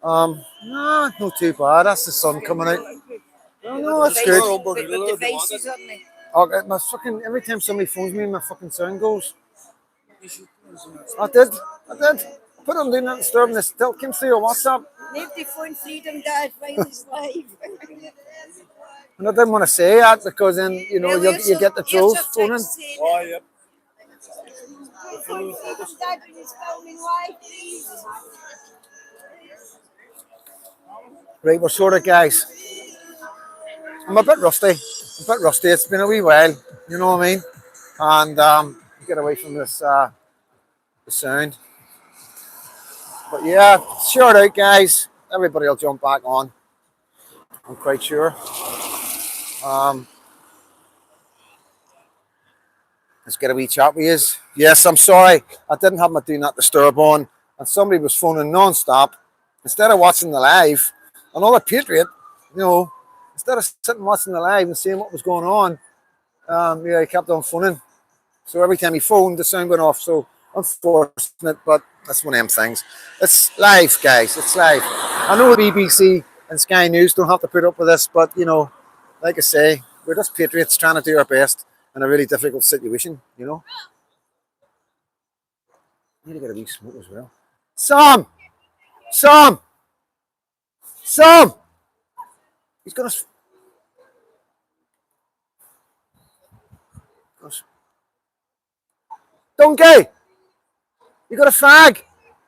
No, not too bad. That's the sun coming out. No, no, that's good. With devices on me. Okay, my fucking every time somebody phones me, my fucking sound goes. I did. I put on do not disturb and it still came through on WhatsApp. Leave the phone freedom, Dad, while he's live. And I didn't want to say that because then you know Well, you get the trolls phoning. Oh, yeah. Phone freedom, Dad, when he's filming live, please. Right, we're sort of guys. I'm a bit rusty. It's been a wee while. You know what I mean? And get away from this the sound. But yeah, short out, guys. Everybody will jump back on. I'm quite sure. Let's get a wee chat with you. Yes, I'm sorry. I didn't have my do not disturb on, and somebody was phoning non-stop. Instead of watching the live, another patriot, you know, instead of sitting watching the live and seeing what was going on, yeah, he kept on phoning. So every time he phoned, the sound went off. So unfortunate, but that's one of them things. It's live, guys. It's live. I know the BBC and Sky News don't have to put up with this, but you know, like I say, we're just patriots trying to do our best in a really difficult situation. You know. I need to get a wee smoke as well. Sam. He's gonna. Donkey. You got a fag?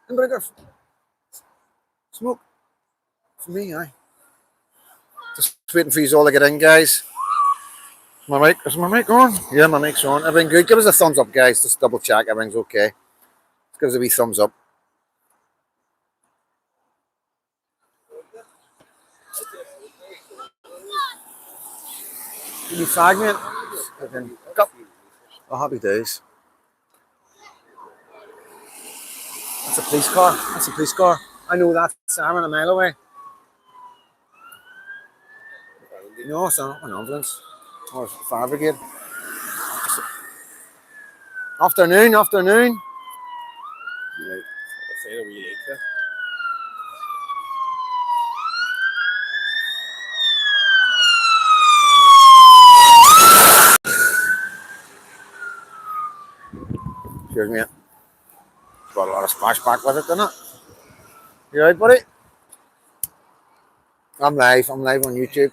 Anybody got smoke? For me, aye. Just waiting for you all to get in, guys. Is my mic on? Yeah, my mic's on. Everything good? Give us a thumbs up, guys. Just double check everything's okay. Just give us a wee thumbs up. You fag, mate? Oh, happy days. That's a police car. I know that siren a mile away. No, it's not an ambulance. Or a fire brigade. Afternoon. Right. I say a wee later. Cheers, mate. Got a lot of splashback with it, didn't it? You right, buddy? I'm live on YouTube.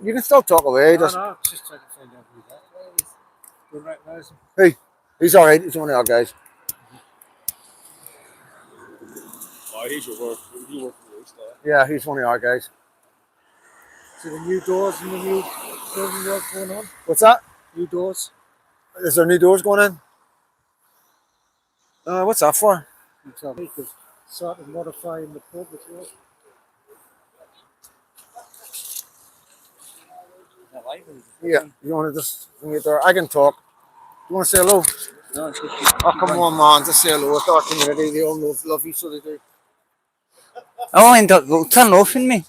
You can still talk away. No, just trying to find out who that was. Don't recognise him. Hey, he's all right. He's one of our guys. Oh, he's your work. You work for the there. Yeah, he's one of our guys. See the new doors and the new building work going on? What's that? New doors. Is there new doors going in? What's that for? Because started modifying the pub as well. Yeah, you want to just get there? I can talk. You want to say hello? No, it's good. Oh, come on, man. Just say hello. It's our community. They all love you, so they do. I'll end up turn off in me.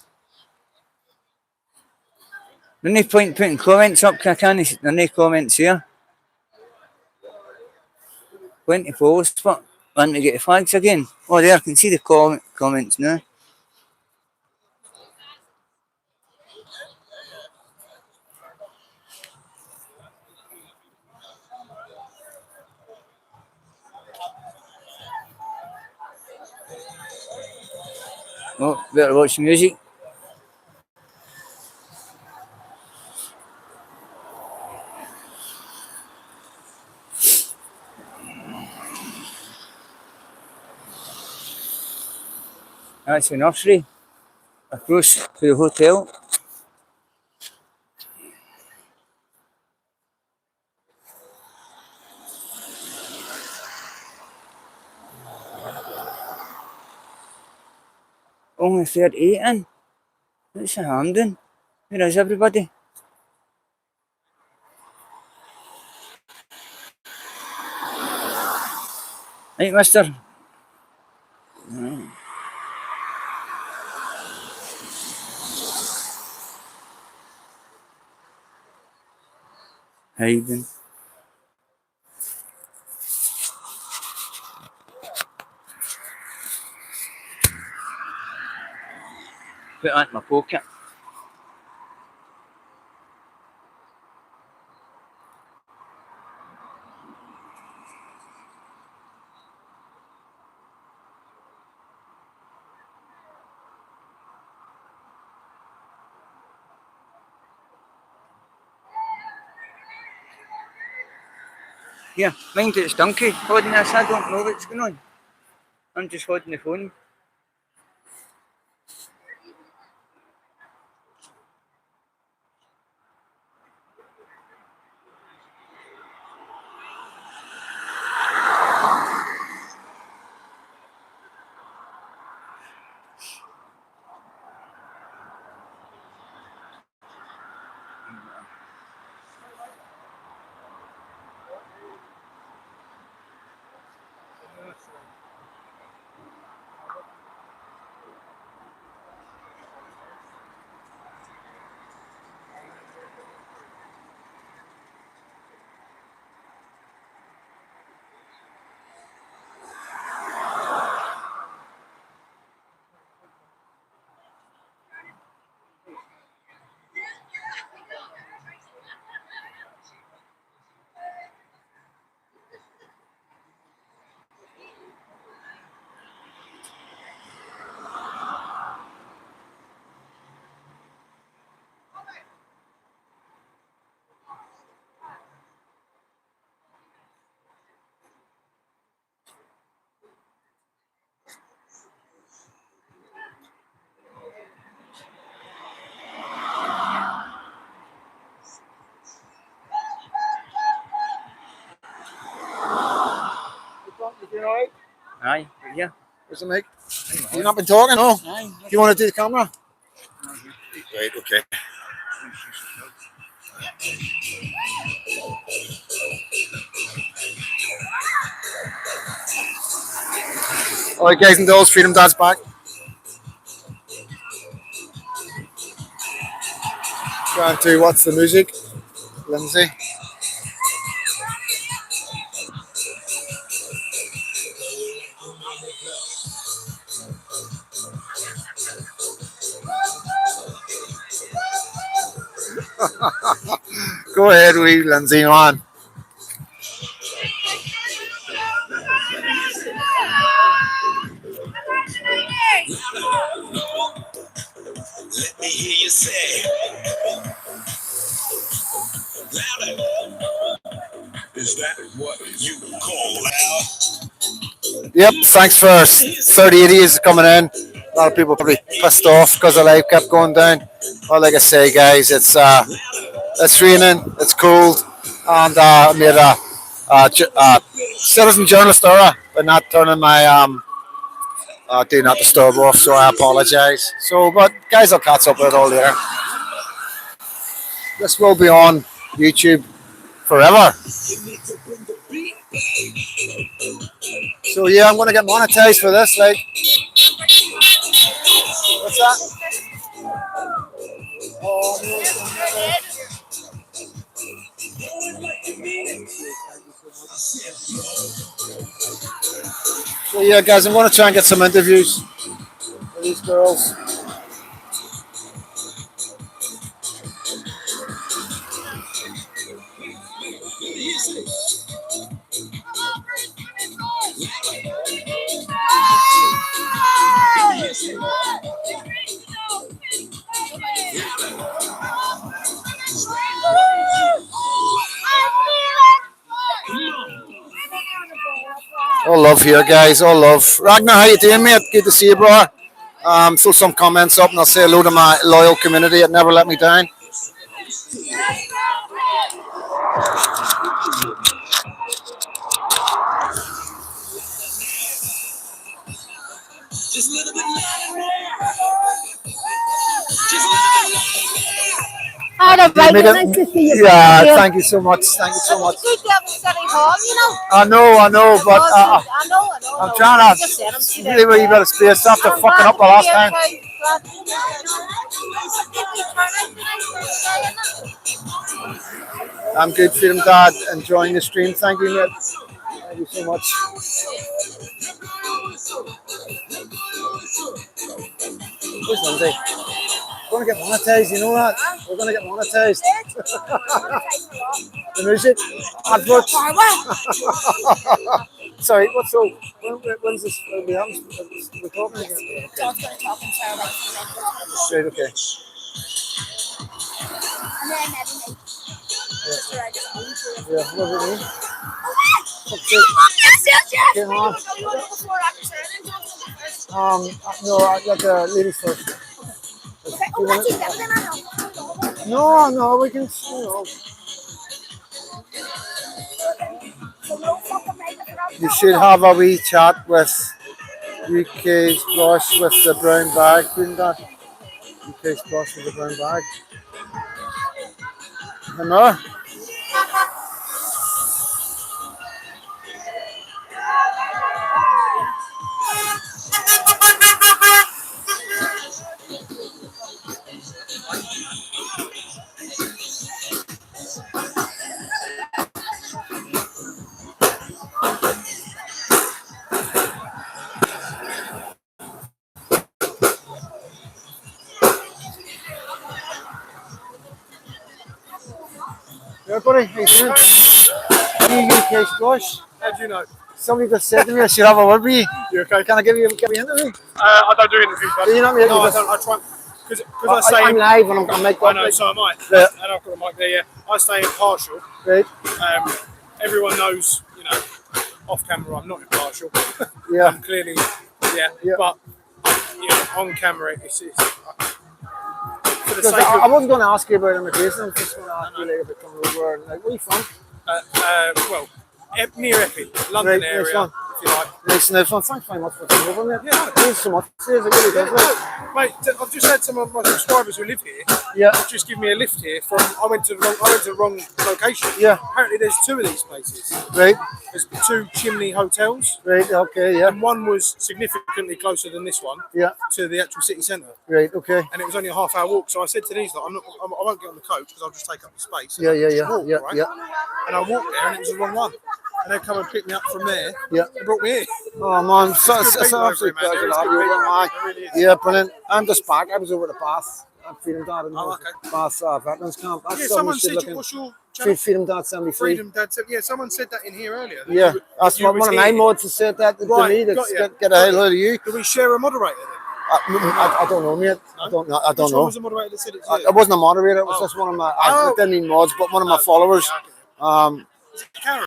There's no point putting comments up, I can't. There's no comments here. Went to post, but want to get the flags again. Oh, there, I can see the comments now. Oh, better watch music. That's the nursery across to the hotel. Only 38 in. What's the harm doing? Where is everybody? Right, mister. Hiding. put that in my pocket. Yeah, mind it's Dunky holding this. I don't know what's going on. I'm just holding the phone. You all right? Aye, but yeah. Where's the mic? You've not been talking, no? Aye. Do you want to do the camera? Right, okay. All right, guys and dolls, Freedom Dad's back. Trying to watch the music, Lindsay. Go ahead, wee Lindsay, on. Let me hear you say, louder. Is that what you call out? Yep, thanks for 38 years coming in. A lot of people probably pissed off because the life kept going down. Well, like I say, guys, it's raining, it's cold, and I made a citizen journalist error by not turning my do not disturb off, so I apologise. So, but guys, I'll catch up with it all later. This will be on YouTube forever. So yeah, I'm going to get monetized for this. Like, what's that? So yeah, guys, I'm going to try and get some interviews with these girls. All love here, guys. All love. Ragnar, how you doing, mate? Good to see you, bro. Throw some comments up and I'll say hello to my loyal community that never let me down. Just a little bit louder. Just a little bit louder. All right, You made it- nice to see you. Yeah, thank you so much. Thank you so much. It's good to have a steady home, you know. I know, but I know. I'm trying Just said I'm to really wee bit of space after fucking up the last time. I'm good, Freedom Dad. Enjoying the stream. Thank you, mate. Thank you so much. Where's Lindsay? going to get monetized, you know that? We're going to get monetized. The music, adverts. Sorry, what's so? When's this? We're talking again. John's going to talk and Sarah about it. Right, okay. And then maybe make sure I just Yeah, what do you mean? Yes, yes, yes. Get on. You want to go before or after Sarah? Then John's going first. No, I got the ladies first. Okay. Oh, that's easy. Then I know. No, we can, you know. So no fucking makeup around. You should have a wee chat with UK Splash with the brown bag, couldn't that? UK Splash with the brown bag. No? Yeah, buddy, how you doing? You UK Splash? How do you know? Somebody just said to me I should have a word with you. You okay? Can I give you an interview? I don't do interviews, Do you but not me? no, I don't. I try because I say I'm live and I'm I know, so am I. Yeah. And I've got a mic there. Yeah, I stay impartial. Right? Everyone knows, you know, off camera I'm not impartial. Yeah. I'm clearly, yeah. But on camera it's for the Because sake I of wasn't going to ask you about immigration. I'm just going to ask you like about coming over and like, where are you from? well, near Epping, London Right, area, nice one. if you like. Nice one. Thanks very much for coming over, mate. Yeah. Thanks so much. Cheers, it really does. Mate. Mate, I've just had some of my subscribers who live here. Yeah. Just give me a lift here from. I went to the wrong location. Yeah. Apparently, there's two of these places. Right. There's two Chimney hotels, Right. Okay. Yeah. and one was significantly closer than this one Yeah. to the actual city centre. Right. Okay. And it was only a half-hour walk. So I said to these, like, I won't get on the coach because I'll just take up the space. Yeah. Yeah. Just Yeah. walk, Yeah. right? Yeah. And I walked there, and it was the wrong one. And they come and pick me up from there. Yeah. They brought me here. Oh man, it's good people over absolute here, man. pleasure There to is have good you people. over, mate. There really is. Yeah, brilliant. I'm just back. I was over at the Bath. Freedom Dad in Oh, okay. Bath Veterans Camp. That's Yeah, something someone we should said, look in. what's your channel? Freedom Dad 73. Freedom Dad said, yeah, someone said that in here earlier. that Yeah, you- that's you what was one of my here. mods has said that to Right, me. got That's ya. get a hell out of you. Do we share a moderator then? I don't know, mate. I don't know. I don't Which one know. was the moderator that said it to you? I wasn't a moderator. It was Oh. just one of my. Oh. I didn't mean mods, but one of my followers. Karen.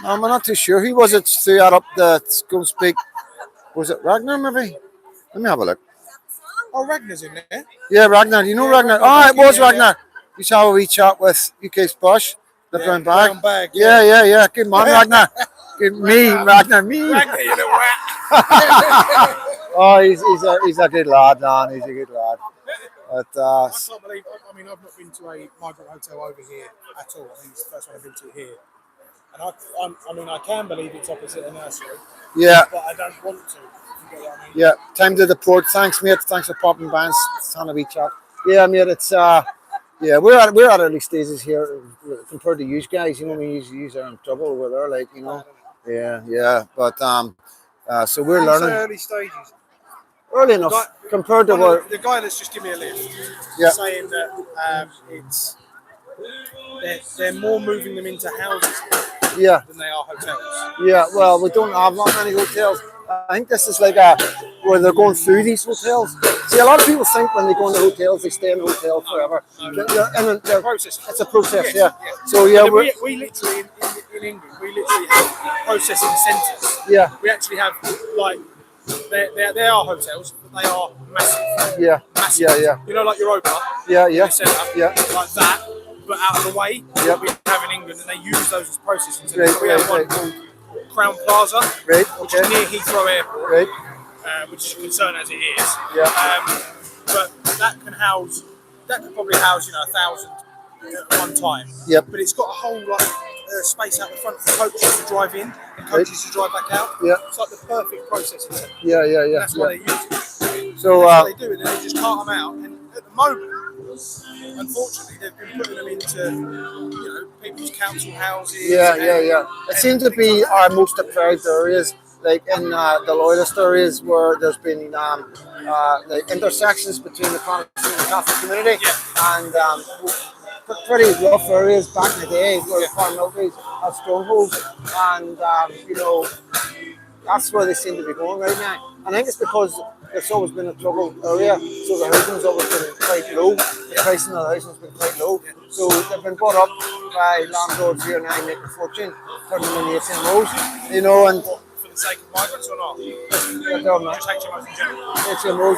I'm not too sure. Who was it? Threw that up the go speak. Was it Ragnar? Maybe. Let me have a look. Oh, Ragnar's in there. Yeah, Ragnar. You know Yeah, Ragnar? Ragnar. Oh, it was Yeah, yeah. Ragnar. You saw a wee chat with UK Splash, the Yeah, brown bag. brown bag, Yeah. Good man, Ragnar. Good me, Ragnar. Me. Ragnar, you little rat. Oh, he's a good lad, man. He's a good lad. But I can't believe, I mean, I've not been to a migrant hotel over here at all. I think it's the first one I've been to here. And I mean, I can believe it's opposite a nursery, yeah, but I don't want to. If you get what I mean. yeah. Time to deport. Thanks, mate. Thanks for popping by and having a wee chat. Yeah, mate. It's yeah, we're at early stages here compared to you guys. You know, we use are in trouble with her, like you know. Yeah. But so we're Also learning early stages. early enough compared to what. The guy that's just given me a lift, Yeah. saying that it's they're more moving them into houses Yeah. than they are hotels. Yeah, well, we don't have that many hotels. I think this is like where they're going through these hotels. See, a lot of people think when they go into hotels, they stay in a hotel forever. It's a process, yeah. So, yeah, we literally, in England, we literally have processing centres. yeah, We actually have, like, they are hotels, but they are massive. yeah, Massive. yeah. You know, like Europa, Yeah. like that, but out of the way. Yep. We have in England, and they use those as processing Right, centres. We have one right. called Crown Plaza, Right, which okay. is near Heathrow Airport, Right, which is a concern as it is. yeah, But that could probably house 1,000 at one time. Yep. But it's got a whole space out the front for coaches to drive in and coaches to drive back out. Yeah. It's like the perfect processing centre. yeah. That's why they use it. So, That's what they do, and then they just cart them out. And at the moment, unfortunately, they've been putting them into people's council houses. yeah. It seems to be our most deprived areas like in the loyalist areas where there's been like intersections between the Protestant and Catholic community, and pretty rough areas back in the day where the farm militaries have strongholds, and you know, that's where they seem to be going right now. I think it's because it's always been a troubled area, so the housing's always been quite low. The pricing of the housing's been quite low. So they've been brought up by landlords here now making a fortune, turning them into HMOs, you know, and For the sake of migrants or not? they're not Just HMOs in general. HMOs,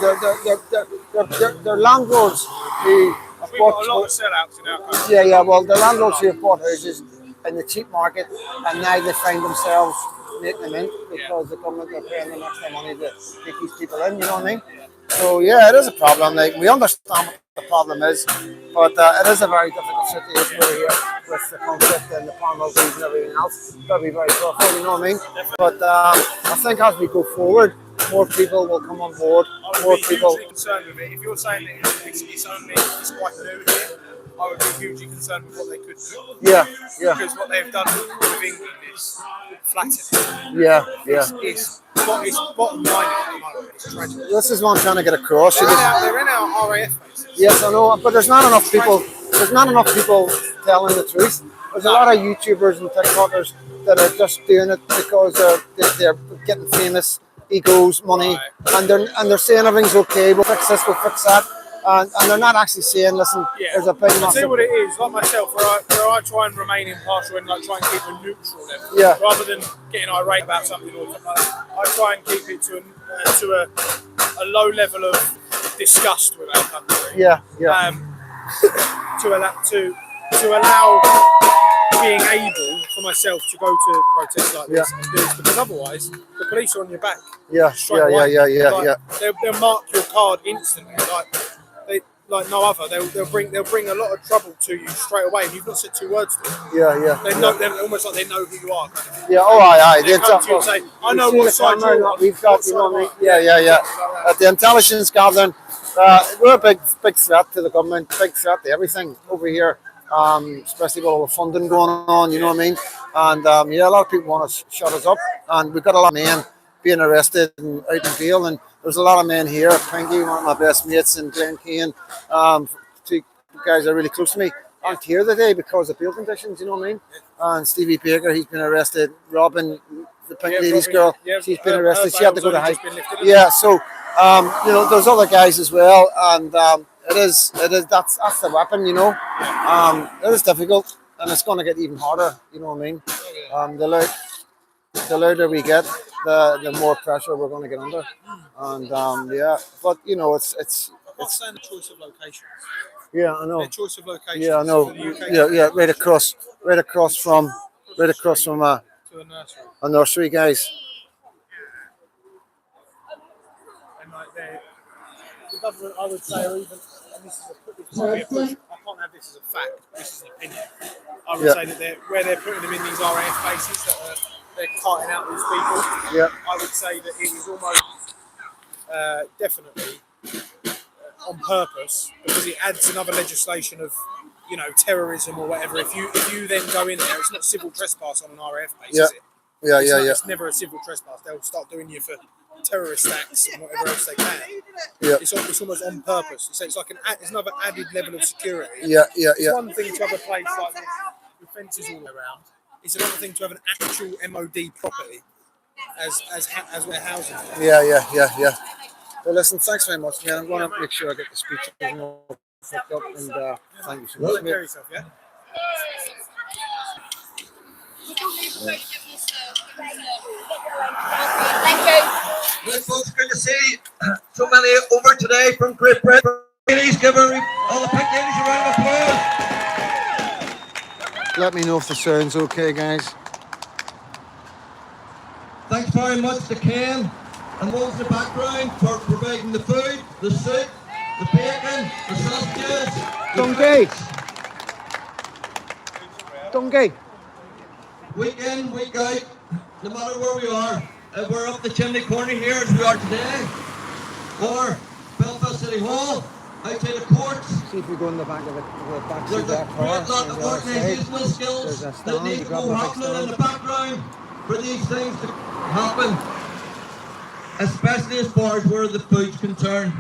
they're landlords who have We've got bought. a lot of sellouts in our country. Yeah, well, the landlords who have bought houses in the cheap market, and now they find themselves making them in because the government are paying them extra money to take these people in. You know what I mean? So yeah, it is a problem. Like we understand what the problem is, but it is a very difficult situation we're here with the conflict and the farmers and everything else. It's got to be very tough. You know what I mean? But I think as we go forward, more people will come on board. I More would be people. hugely concerned with it. If you're saying that it's quite new here, I would be hugely concerned with what they could do. Yeah. Because what they've done with England is flattening. Yeah. It's bottom line at the moment. It's tragic. This is what I'm trying to get across. They're in our RAF bases. Yes, I know, but there's not enough people. There's not enough people telling the truth. There's a lot of YouTubers and TikTokers that are just doing it because they're getting famous, egos, money, and they're saying everything's okay. We'll fix this, we'll fix that, and they're not actually saying, listen, there's a big I'll tell massive. you what it is, like myself, where I try and remain impartial and like try and keep a neutral level, Yeah. rather than getting irate about something or something like that. I try and keep it to a low level of disgust with our country. Yeah. To allow being able for myself to go to protests like this and do this, because otherwise the police are on your back. Yeah. They'll mark your card instantly, like no other. They'll bring a lot of trouble to you straight away, and you've not said 2 words to them. Yeah. They're almost like they know who you are. Kind of. Yeah. Oh, aye. They come to you and say, "I know what side you're on." We've got, you know what I mean? Yeah. At the intelligence gathering, we're a big threat to the government, big threat to everything over here. Especially with all the funding going on, you know what I mean? And a lot of people want to shut us up, and we've got a lot of men being arrested and out in bail, and there's a lot of men here. Pinky, one of my best mates, and Glenn Kane, 2 guys are really close to me, aren't here today because of bail conditions, you know what I mean? And Stevie Baker, he's been arrested. Robin, the pink lady's girl, she's been arrested. She had to go to high. Yeah, so there's other guys as well, and it is that's the weapon, you know. It is difficult, and it's going to get even harder, you know what I mean? The louder we get, the more pressure we're going to get under, and but you know, it's I'm not saying the choice of locations. yeah, I know. The choice of locations. Yeah, I know. For the UK Yeah, right across from to a nursery. a nursery, guys. And like the government, I would say, or even, and this might be a push, I can't have this as a fact, this is an opinion. I would say that they're putting them in these RAF bases, that they're carting out these people. Yeah. I would say that it is almost definitely on purpose, because it adds another legislation of, you know, terrorism or whatever. If you then go in there, it's not civil trespass on an RAF base, is it? It's never a civil trespass. They'll start doing you for terrorist acts and whatever else they can. Yeah. It's almost on purpose. It's like it's another added level of security. Yeah. It's one thing to have a place like this with fences all around. It's another thing to have an actual MOD property as their housing. Yeah. Well, listen, thanks very much, man. I'm going to make sure I get the speech all fucked up, and thank you so much. Take care of yourself, yeah? Thank you. Good folks, good to see so many over today from Great Britain. Ladies, give all the pink ladies a round of applause. Let me know if the sound's okay, guys. Thanks very much to Ken and those in the background for providing the food, the soup, the bacon, the sausages. Donkey. Week in, week out, no matter where we are, we're up the chimney corner here as we are today, or Belfast City Hall, outside the courts. See if we go in the back of it, the back seat There's of a that car. great lot of organisational skills There's a that stand, need you to grab go the big happening in stand. the background for these things to happen. especially as far as where the food's concerned.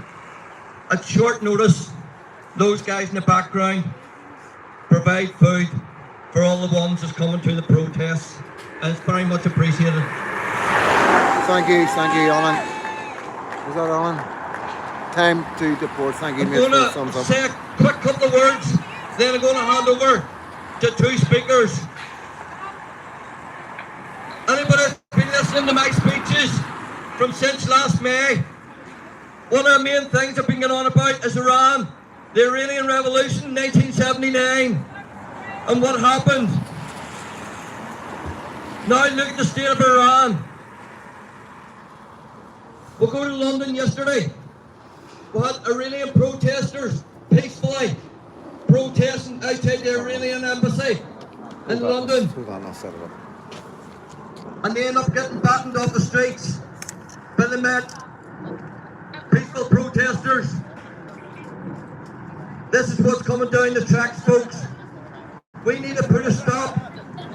At short notice, those guys in the background provide food for all the ones that's coming to the protests, and it's very much appreciated. Thank you, Alan. Is that Alan? Time to deport. Thank you, I'm mate, going for the to thumbs up. say a quick couple of words, then I'm going to hand over to two speakers. Anybody that's been listening to my speeches from since last May, one of the main things I've been going on about is Iran, the Iranian Revolution in 1979, and what happened. Now look at the state of Iran. We'll go to London yesterday. We had Iranian protesters peacefully protesting outside the Iranian embassy in London. Hold on, I'll set it up. And they end up getting battened off the streets by the Met. Peaceful protesters. This is what's coming down the tracks, folks. We need to put a stop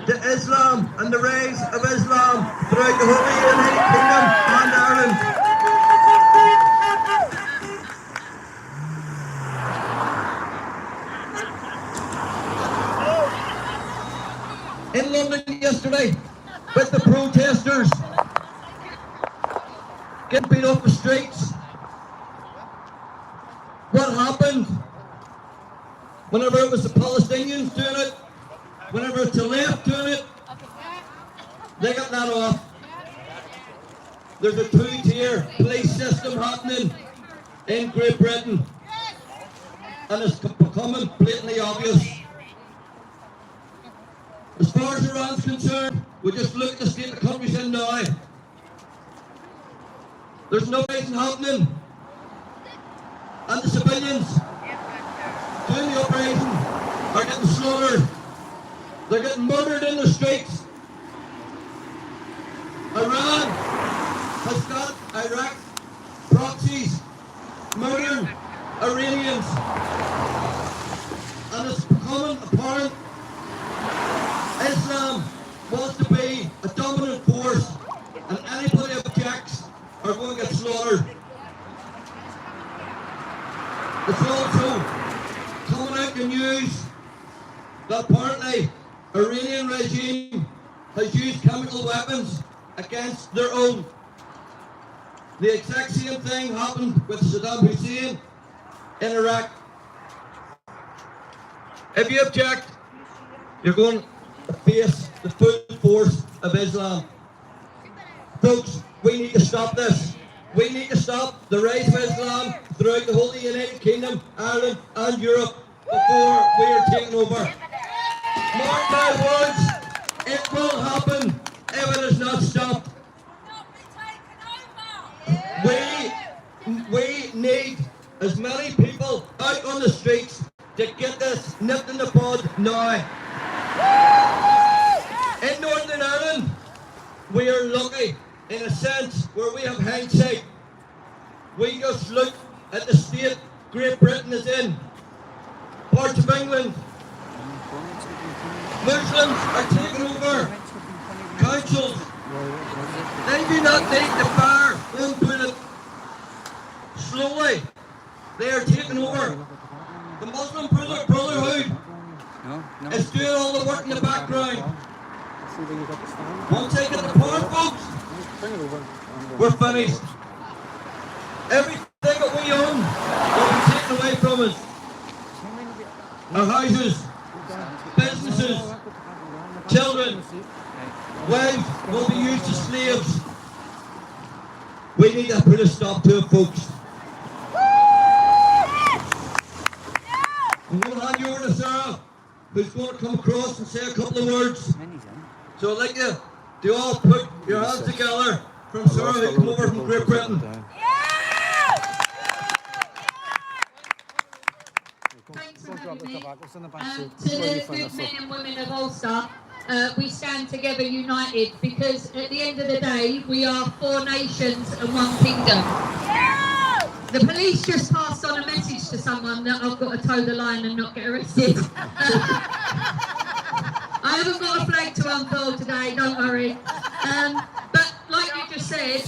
to Islam and the rise of Islam throughout the Holy United Kingdom and Ireland. In London yesterday, with the protesters getting beat off the streets. What happened? Whenever it was the Palestinians doing it, whenever it's the left doing it, they got that off. There's a two-tier police system happening in Great Britain, and it's becoming blatantly obvious. As far as Iran's concerned, we just look at the state the country's in now. There's no reason happening. And the civilians doing the operation are getting slaughtered. They're getting murdered in the streets. Iran has got Iraq proxies murdering Iranians. And it's becoming apparent Islam wants to be a dominant force, and anybody who objects are going to get slaughtered. It's also coming out in the news that apparently Iranian regime has used chemical weapons against their own. The exact same thing happened with Saddam Hussein in Iraq. If you object, you're going to face the full force of Islam. Folks, we need to stop this. We need to stop the rise of Islam throughout the whole United Kingdom, Ireland and Europe before we are taken over. Mark my words, it will happen if it is not stopped. We need as many people out on the streets to get this nipped in the bud now. In Northern Ireland, we are lucky in a sense where we have hindsight. We just look at the state Great Britain is in, parts of England. Muslims are taking over councils. They do not need to fire one bullet. Slowly, they are taking over. The Muslim Brotherhood is doing all the work in the background. Once they get the power, folks, we're finished. Everything that we own will be taken away from us. Our houses, businesses, children, wives will be used as slaves. We need to put a stop to it, folks. I'm going to hand you over to Sarah, who's going to come across and say a couple of words. So I'd like you to all put your hands together from Sarah, who come over from Great Britain. Thanks for having me. To the good men and women of Ulster, we stand together united because at the end of the day, we are 4 nations and 1 kingdom. The police just passed on a message to someone that I've got to toe the line and not get arrested. I haven't got a flag to unfurl today, don't worry. But like you just said,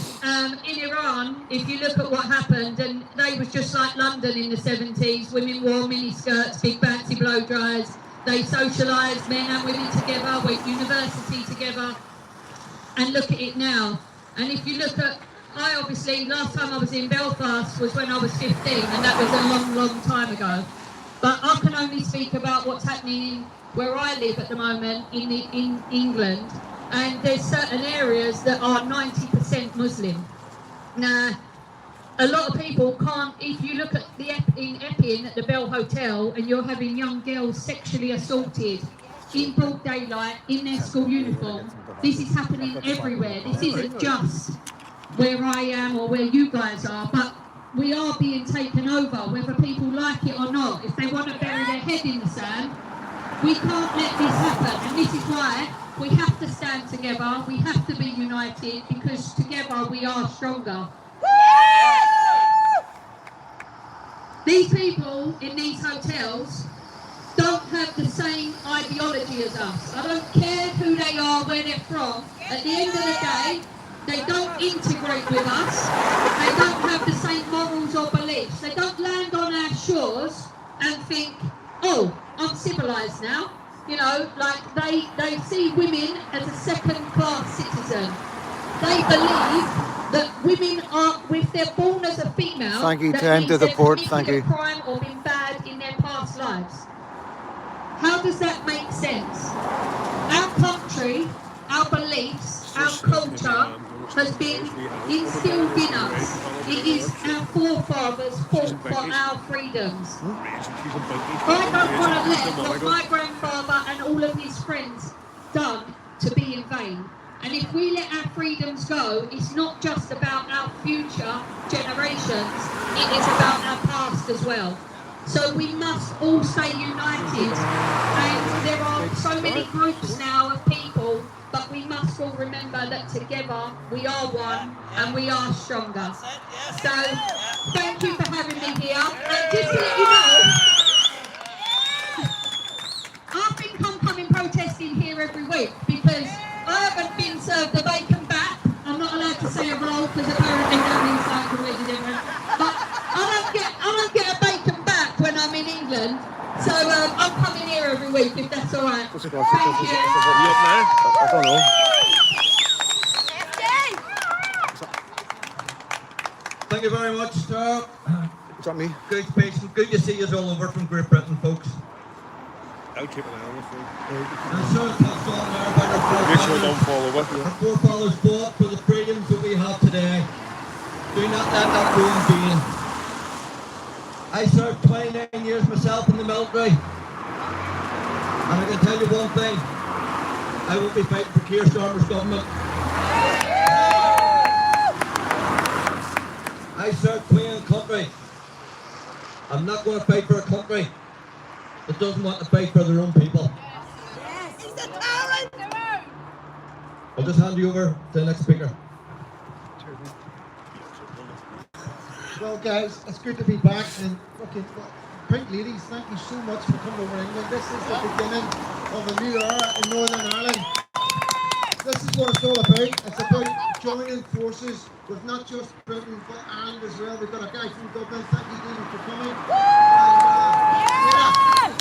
in Iran, if you look at what happened, and they was just like London in the 70s, women wore mini skirts, big fancy blow dries, they socialised, men and women together, went university together, and look at it now. And if you look at, I obviously, last time I was in Belfast was when I was 15, and that was a long, long time ago. But I can only speak about what's happening where I live at the moment in England, and there's certain areas that are 90% Muslim. Now, a lot of people can't, if you look at in Epping at the Bell Hotel and you're having young girls sexually assaulted in broad daylight in their school uniform, this is happening everywhere. This isn't just where I am or where you guys are, but we are being taken over, whether people like it or not. If they want to bury their head in the sand, we can't let this happen, and this is why we have to stand together, we have to be united, because together we are stronger. These people in these hotels don't have the same ideology as us. I don't care who they are, where they're from. At the end of the day, they don't integrate with us. They don't have the same morals or beliefs. They don't land on our shores and think, oh, I'm civilised now. You know, like they see women as a second-class citizen. They believe that women are, if they're born as a female, Thank you, that time means to the they've port, committed thank a you. crime or been bad in their past lives. How does that make sense? Our country, our beliefs, our culture has been instilled in us. It is our forefathers fought for our freedoms. I don't want to let what my grandfather and all of his friends done to be in vain. And if we let our freedoms go, it's not just about our future generations, it is about our past as well. So we must all stay united. And there are so many groups now of people, but we must all remember that together we are one and we are stronger. So thank you for having me here. And just to let you know, I've been coming protesting here every week because I haven't been served a bacon back. I'm not allowed to say a roll because apparently that means something completely different. But I don't get a bacon back when I'm in England. So I'm coming here every week if that's all right. Thank you. I don't know. Thank you very much, sir. Is that me? Good speech. Good to see you all over from Great Britain, folks. I'll keep an eye on it. And sure touched on there about our forefathers. Make sure I don't fall over. Our forefathers fought for the freedoms that we have today. Do not let that go in vain. I served 29 years myself in the military. And I can tell you one thing. I won't be fighting for Keir Starmer's government. I served Queen and country. I'm not going to fight for a country that doesn't want to fight for their own people. Yes, he's a tyrant! I'll just hand you over to the next speaker. Well, guys, it's good to be back. And fucking, Pink ladies, thank you so much for coming over England. This is the beginning of a new era in Northern Ireland. This is what it's all about. It's about joining forces with not just Britain but Ireland as well. We've got a guy from Dublin. Thank you, David, for coming. And,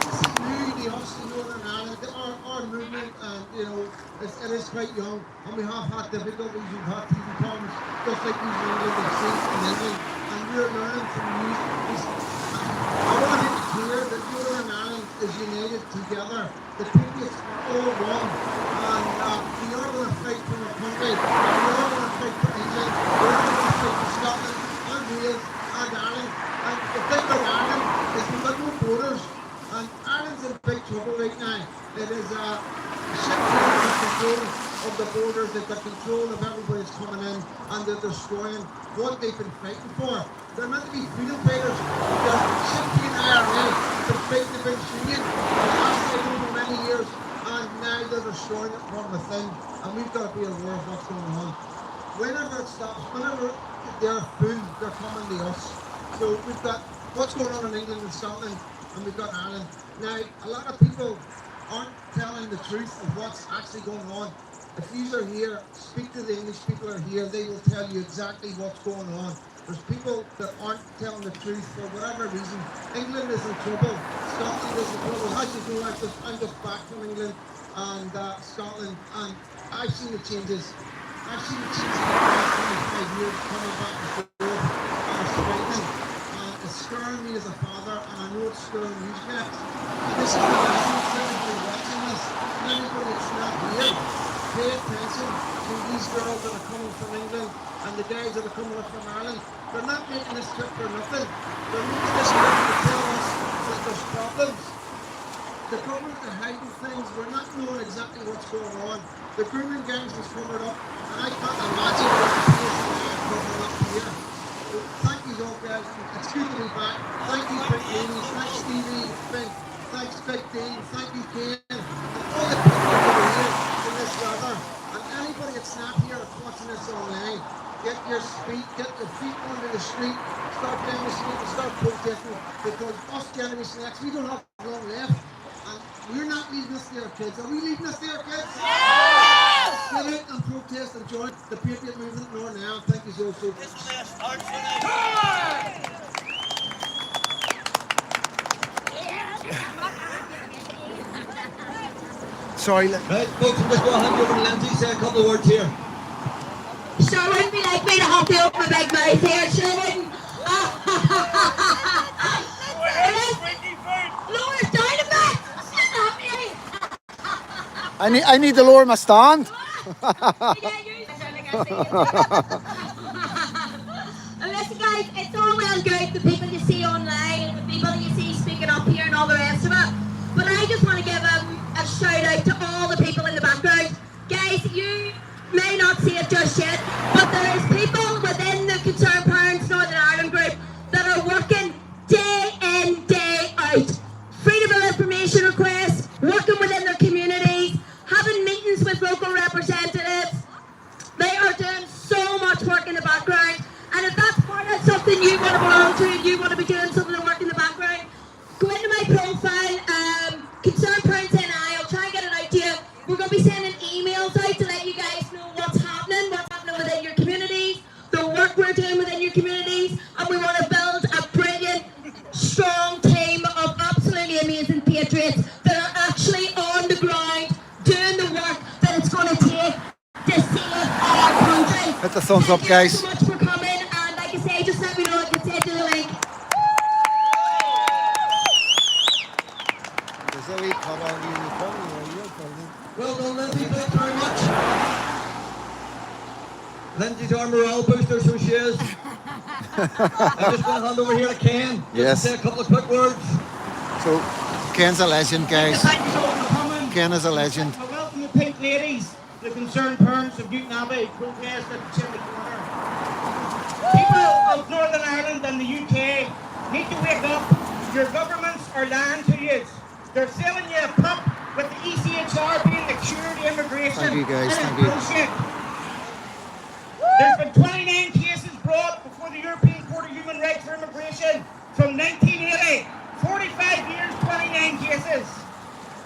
this is new to us in Northern Ireland. Our movement, you know, it is quite young, and we have had difficulties. We've had teething problems, just like we England and see in England, and we're learning from you. I want to make it clear that Northern Ireland is united together. The patriots are all one, and we are going to fight for our country. We are going to fight for England. We are going to fight for Scotland and Wales and Ireland. And the thing about Ireland is we've got no borders, and Ireland's in big trouble right now. It is a ship control of the borders. They've got control of everybody's coming in, and they're destroying what they've been fighting for. They're meant to be freedom fighters. They're Chimney and IRA to fight the British Union for the last over many years, and now they're destroying it from within, and we've got to be aware of what's going on. Whenever it stops, whenever they're full, they're coming to us. So we've got what's going on in England and Scotland, and we've got Ireland. Now, a lot of people aren't telling the truth of what's actually going on. If you are here, speak to the English people are here. They will tell you exactly what's going on. There's people that aren't telling the truth for whatever reason. England is in trouble. Scotland is in trouble. As you know, I'm just back from England and Scotland, and I've seen the changes. I've seen the changes in the last 25 years coming back and forth, and it's frightening. And it's scaring me as a father, and I know it's scaring you guys. And this is the message to everybody watching this, and anybody that's not here. Pay attention to these girls that are coming from England and the guys that are coming up from Ireland. They're not making this trip for nothing. They're making this trip to tell us that there's problems. The government are hiding things. We're not knowing exactly what's going on. The grooming gangs was covered up, and I can't imagine what the police are covering up here. So thank you all guys. It's good to be back. Thank you, Big Ladies. Thanks, Stevie. Thanks, Big Dean. Thank you, Ken. And all the people over here in this weather. And anybody that's not here that's watching this online, get your feet under the street, start demonstrating, and start protesting, because us Generation X, we don't have long left. And we're not leaving this to our kids. Are we leaving this to our kids? Yes! Get out and protest and join the Patriot movement more now. Thank you so much. Sorry. Right, folks, I'm just going to hand you over to Lindsay, say a couple of words here. Sure wouldn't be like me to have to open my big mouth here, sure wouldn't. Lower it down a bit. I need to lower my stand. Listen guys, it's all well and good, the people you see online and the people you see speaking up here and all the rest of it. But I just want to give a shout out to all the people in the background. Guys, you may not see it just yet, but there is people within the Concerned Parents Northern Ireland group that are working day in, day out. Freedom of information requests, working within their communities, having meetings with local representatives. They are doing so much work in the background, and if that's part of something you want to belong to and you want to be doing some of the work in the background, go into my profile, Concerned Parents and I'll try and get it out to you. We're going to be sending emails out to let you guys know what's happening within your communities, the work we're doing within your communities, and we want to build a brilliant, strong team of absolutely amazing patriots that are actually on the ground doing the work that it's going to take to save our country. Hit the thumbs up, guys. Thank you so much for coming, and like I say, just let me know if you can send you the link. Well done, Lindsay. Thanks very much. Lindsay's our morale booster, so she is. I'm just going to hand over here to Ken. Yes. Say a couple of quick words. So, Ken's a legend, guys. Thank you all for coming. Ken is a legend. I welcome the Pink Ladies, the Concerned Parents of Newton Abbey, protest at the Chimney Corner. People of Northern Ireland and the UK need to wake up. Your governments are lying to you. They're selling you a pup with the ECHR being the cure to immigration. Thank you, guys. And Thank it's you. bullshit. There's been 29 cases brought before the European Court of Human Rights for Immigration from 1980. 45 years, 29 cases.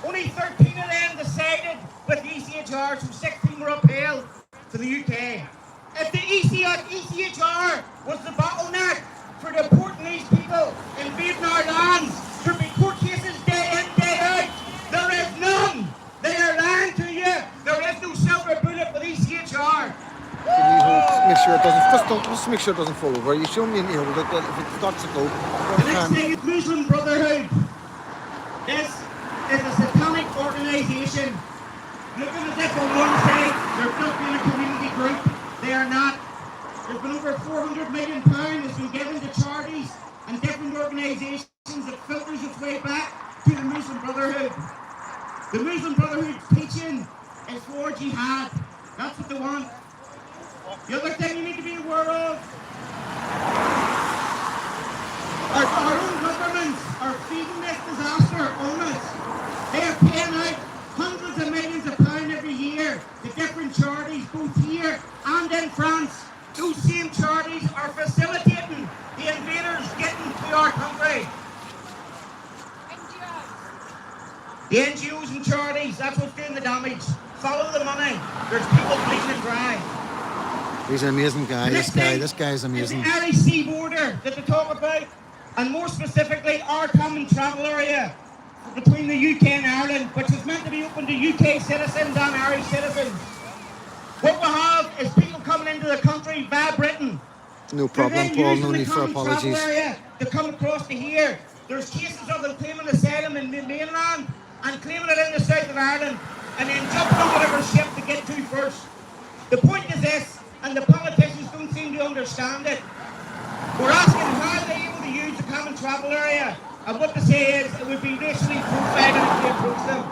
Only 13 of them decided with the ECHR, so 16 were upheld to the UK. If the ECHR was the bottleneck for deporting these people, invading our lands, there'd be court cases day in, day out. There is none. They are lying to you. There is no silver bullet with ECHR. Make sure it doesn't. Just make sure it doesn't fall over. You show me, if it starts to go. The next thing is Muslim Brotherhood. This is a satanic organisation. Looking as if on one side they're built in a community group, they are not. There's been over £400 million that's been given to charities and different organisations that filters its way back to the Muslim Brotherhood. The Muslim Brotherhood's teaching is for jihad. That's what they want. The other thing you need to be aware of, our own governments are feeding this disaster on us. They are paying out hundreds of millions of pounds every year to different charities, both here and in France. Those same charities are facilitating the invaders getting to our country. The NGOs and charities, that's what's doing the damage. Follow the money. There's people bleeding and dry. He's an amazing guy. This guy is amazing. The Irish Sea border that they talk about, and more specifically our common travel area between the UK and Ireland, which is meant to be open to UK citizens and Irish citizens. What we have is people coming into the country via Britain. No problem, Paul. No need for apologies. To come across to here. There's cases of them claiming asylum in the mainland and claiming it in the south of Ireland, and then jumping on whatever ship to get to first. The point is this, and the politicians don't seem to understand it. We're asking how they're able to use the common travel area, and what they say is it would be racially profiling if we approach them.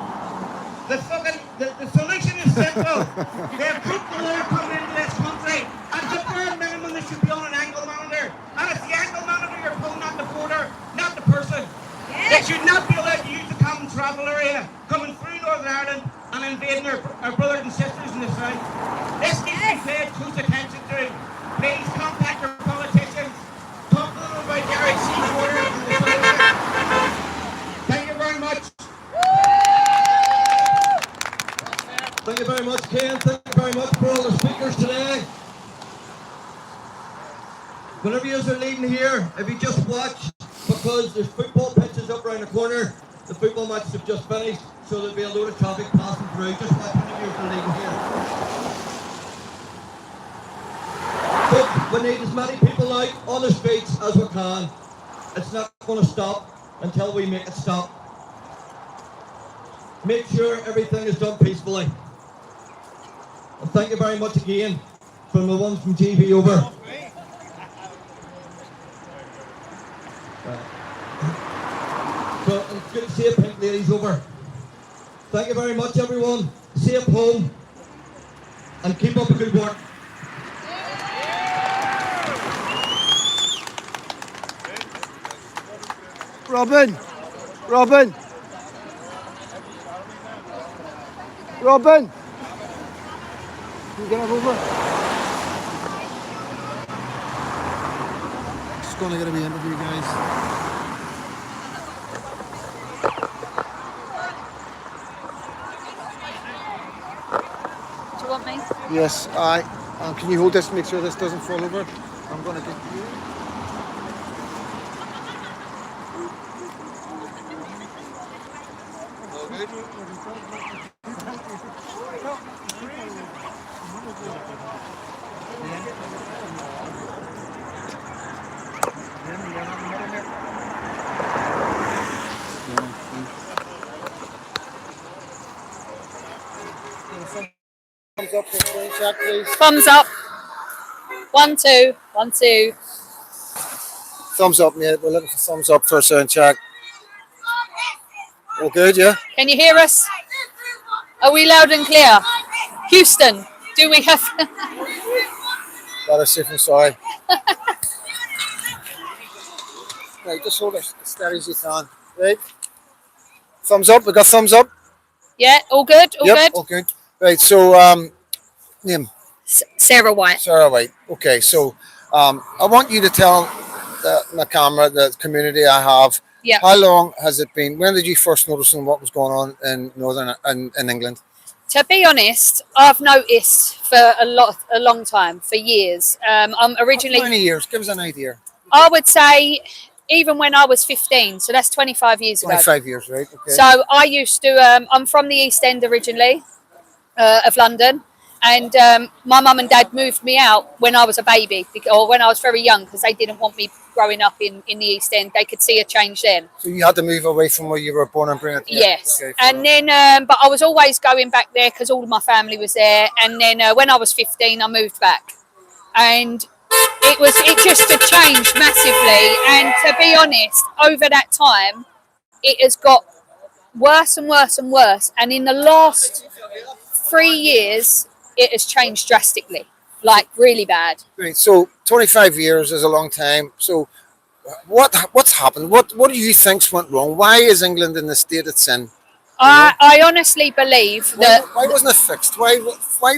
The solution is simple. They have broke the law coming into this country, and the bare minimum they should be on an ankle monitor. And it's the ankle monitor you're pulling at the border, not the person. They should not be allowed to use the common travel area coming through Northern Ireland and invading our brothers and sisters in the south. This needs to be paid close attention to. Please contact your politicians. Talk to them about the Irish Sea border and the solution. Thank you very much. Thank you very much, Ken. Thank you very much for all the speakers today. Whenever you are leaving here, if you just watch, because there's football pitches up around the corner, the football matches have just finished, so there'll be a load of traffic passing through. Just watch whenever you're leaving here. But we need as many people out on the streets as we can. It's not going to stop until we make it stop. Make sure everything is done peacefully. And thank you very much again from the ones from TV over. So it's good to see you pink ladies over. Thank you very much everyone. Safe home and keep up the good work. Robin! Robin! Robin! You get over? Just going to get a wee interview, guys. Do you want me? Yes, can you hold this to make sure this doesn't fall over? I'm going to get you. Thumbs up for screen check, please. Thumbs up. 1, 2, 1, 2. Thumbs up, mate. We're looking for thumbs up for a sound check. All good, yeah? Can you hear us? Are we loud and clear? Houston, do we have... Got a safe and sorry. Right, just hold it as steady as you can. Right? Thumbs up, we got thumbs up? Yeah, all good? All good? All good. Right, so, name? Sarah White. Sarah White. Okay, so I want you to tell my camera, the community I have, how long has it been? When did you first notice what was going on in Northern in England? To be honest, I've noticed for a long time, for years. I'm originally... How many years? Give us an idea. I would say even when I was 15, so that's 25 years ago. 25 years, right? Okay. So I used to, I'm from the East End originally of London. And my mum and dad moved me out when I was a baby, or when I was very young, because they didn't want me growing up in the East End. They could see a change then. So you had to move away from where you were born and bring it? Yes. Okay, and then, but I was always going back there because all of my family was there. And then when I was 15, I moved back. And it just had changed massively. And to be honest, over that time, it has got worse and worse and worse. And in the last 3 years, it has changed drastically, like really bad. Right. So 25 years is a long time. So what's happened? What do you think's went wrong? Why is England in the state it's in? I honestly believe that... Why wasn't it fixed? Why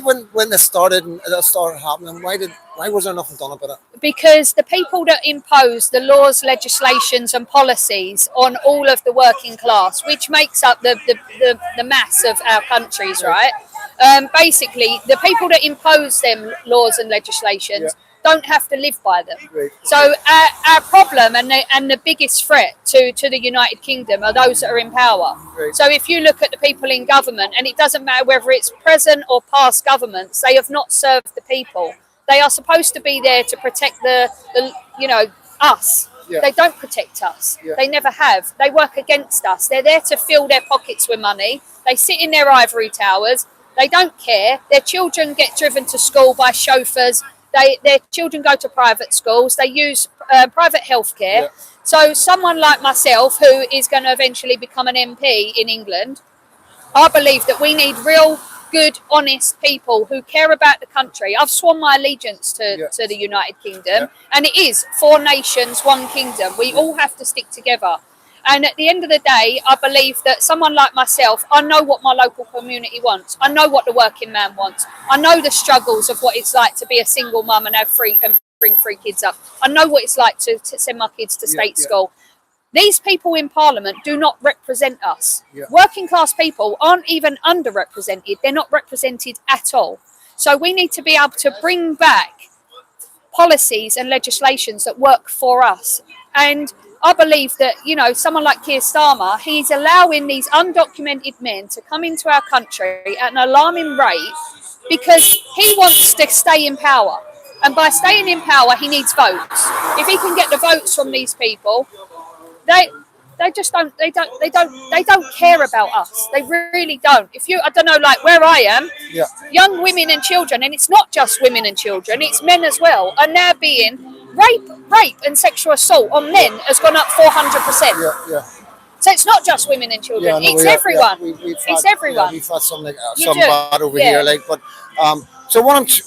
when it started and that started happening, why was there nothing done about it? Because the people that impose the laws, legislations and policies on all of the working class, which makes up the mass of our countries, right? basically the people that impose them laws and legislations don't have to live by them. Right. So our problem and the biggest threat to the United Kingdom are those that are in power. Right. So if you look at the people in government, and it doesn't matter whether it's present or past governments, they have not served the people. They are supposed to be there to protect the us. Yeah. They don't protect us. Yeah. They never have. They work against us. They're there to fill their pockets with money. They sit in their ivory towers. They don't care. Their children get driven to school by chauffeurs. Their children go to private schools. They use private healthcare. Yeah. So someone like myself, who is going to eventually become an MP in England, I believe that we need real, good, honest people who care about the country. I've sworn my allegiance to the United Kingdom, and it is 4 nations, 1 kingdom. We all have to stick together. And at the end of the day, I believe that someone like myself, I know what my local community wants. I know what the working man wants. I know the struggles of what it's like to be a single mum and bring 3 kids up. I know what it's like to send my kids to state school. These people in Parliament do not represent us. Yeah. Working class people aren't even underrepresented. They're not represented at all. So we need to be able to bring back policies and legislations that work for us. And I believe that, someone like Keir Starmer, he's allowing these undocumented men to come into our country at an alarming rate because he wants to stay in power. And by staying in power, he needs votes. If he can get the votes from these people, they just don't care about us. They really don't. I don't know, like where I am, young women and children, and it's not just women and children, it's men as well, are now being rape and sexual assault on men has gone up 400%. So it's not just women and children; it's everyone. It's everyone. We've had some bad over here, but so what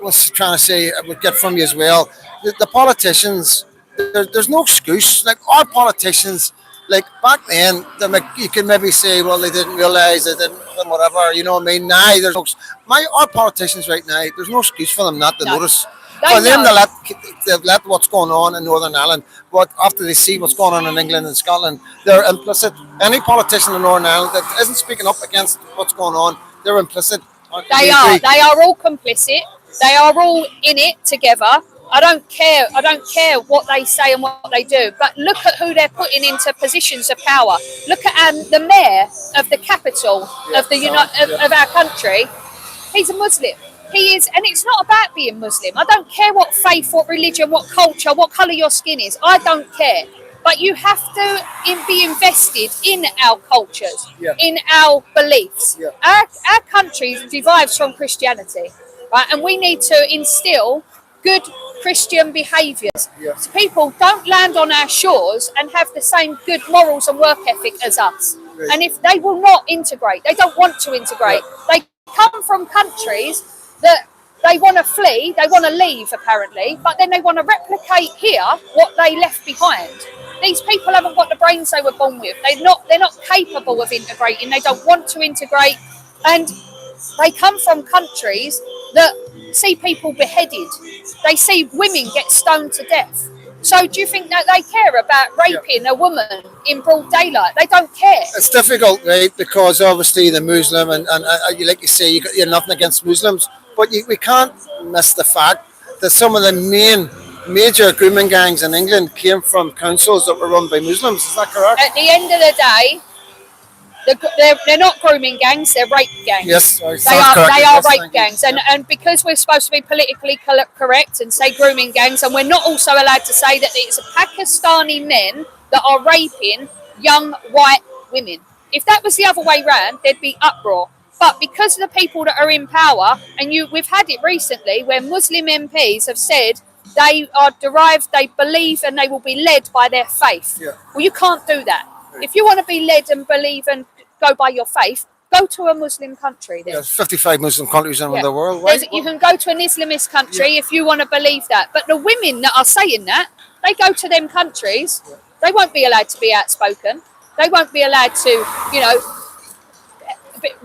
was trying to say, I would get from you as well. The politicians. There's no excuse. Like our politicians, like back then, you can maybe say, well, they didn't realise, they didn't, whatever. You know what I mean? Now there's our politicians right now. There's no excuse for them not to notice. For them to let what's going on in Northern Ireland, but after they see what's going on in England and Scotland, they're implicit. Any politician in Northern Ireland that isn't speaking up against what's going on, they're implicit. They are. They are all complicit. They are all in it together. I don't care what they say and what they do, but look at who they're putting into positions of power. Look at the mayor of the capital of our country. He's a Muslim. He is, and it's not about being Muslim. I don't care what faith, what religion, what culture, what colour your skin is. I don't care. But you have to be invested in our cultures, in our beliefs. Our country derives from Christianity, right? And we need to instill good Christian behaviours. So people don't land on our shores and have the same good morals and work ethic as us. And if they will not integrate, they don't want to integrate. They come from countries that they want to flee, they want to leave apparently, but then they want to replicate here what they left behind. These people haven't got the brains they were born with. They're not capable of integrating. They don't want to integrate, and they come from countries that see people beheaded. They see women get stoned to death. So do you think that they care about raping a woman in broad daylight? They don't care. It's difficult, right? Because obviously the Muslim and like you say, you're nothing against Muslims, but we can't miss the fact that some of the major grooming gangs in England came from councils that were run by Muslims. Is that correct? At the end of the day, they're not grooming gangs, they're rape gangs. Yes, they are rape gangs. And because we're supposed to be politically correct and say grooming gangs, and we're not also allowed to say that it's Pakistani men that are raping young white women. If that was the other way round, there'd be uproar. But because of the people that are in power, and we've had it recently where Muslim MPs have said they believe and they will be led by their faith. Well, you can't do that. If you want to be led and believe and go by your faith, go to a Muslim country then. There's 55 Muslim countries in the world. You can go to an Islamist country if you want to believe that. But the women that are saying that, they go to them countries, they won't be allowed to be outspoken. They won't be allowed to,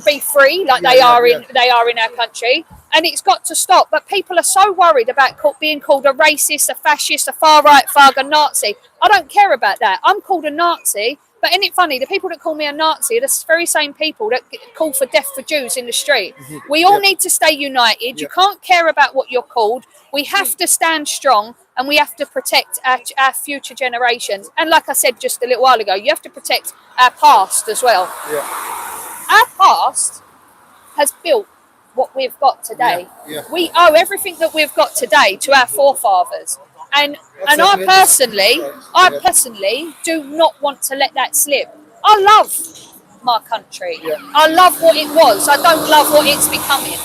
be free like they are in our country. And it's got to stop. But people are so worried about being called a racist, a fascist, a far right thug, a Nazi. I don't care about that. I'm called a Nazi But isn't it funny? The people that call me a Nazi are the very same people that call for death for Jews in the street. We all need to stay united. You can't care about what you're called. We have to stand strong, and we have to protect our future generations. And like I said just a little while ago, you have to protect our past as well. Our past has built what we've got today. We owe everything that we've got today to our forefathers. And I personally do not want to let that slip. I love my country. I love what it was. I don't love what it's becoming.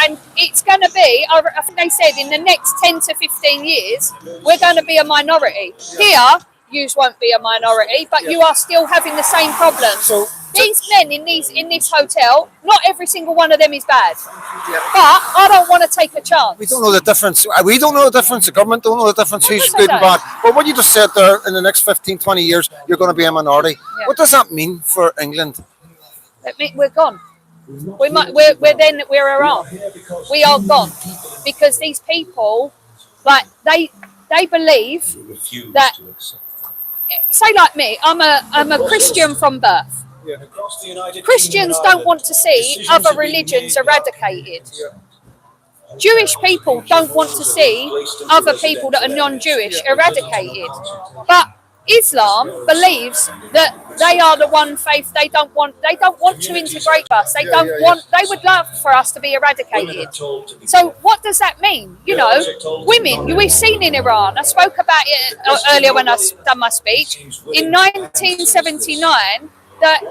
And it's going to be, I think they said in the next 10 to 15 years, we're going to be a minority. Here, you won't be a minority, but you are still having the same problems. So, these men in this hotel, not every single one of them is bad. But I don't want to take a chance. We don't know the difference. We don't know the difference. The government don't know the difference. Who's good and bad. But what you just said there, in the next 15, 20 years, you're going to be a minority. What does that mean for England? We're gone. We're Iran. We are gone because these people, like they believe that. Say like me, I'm a Christian from birth. Christians don't want to see other religions eradicated. Jewish people don't want to see other people that are non-Jewish eradicated. But Islam believes that they are the one faith. They don't want to integrate us. They would love for us to be eradicated. So what does that mean? You know, women, we've seen in Iran, I spoke about it earlier when I done my speech, in 1979, that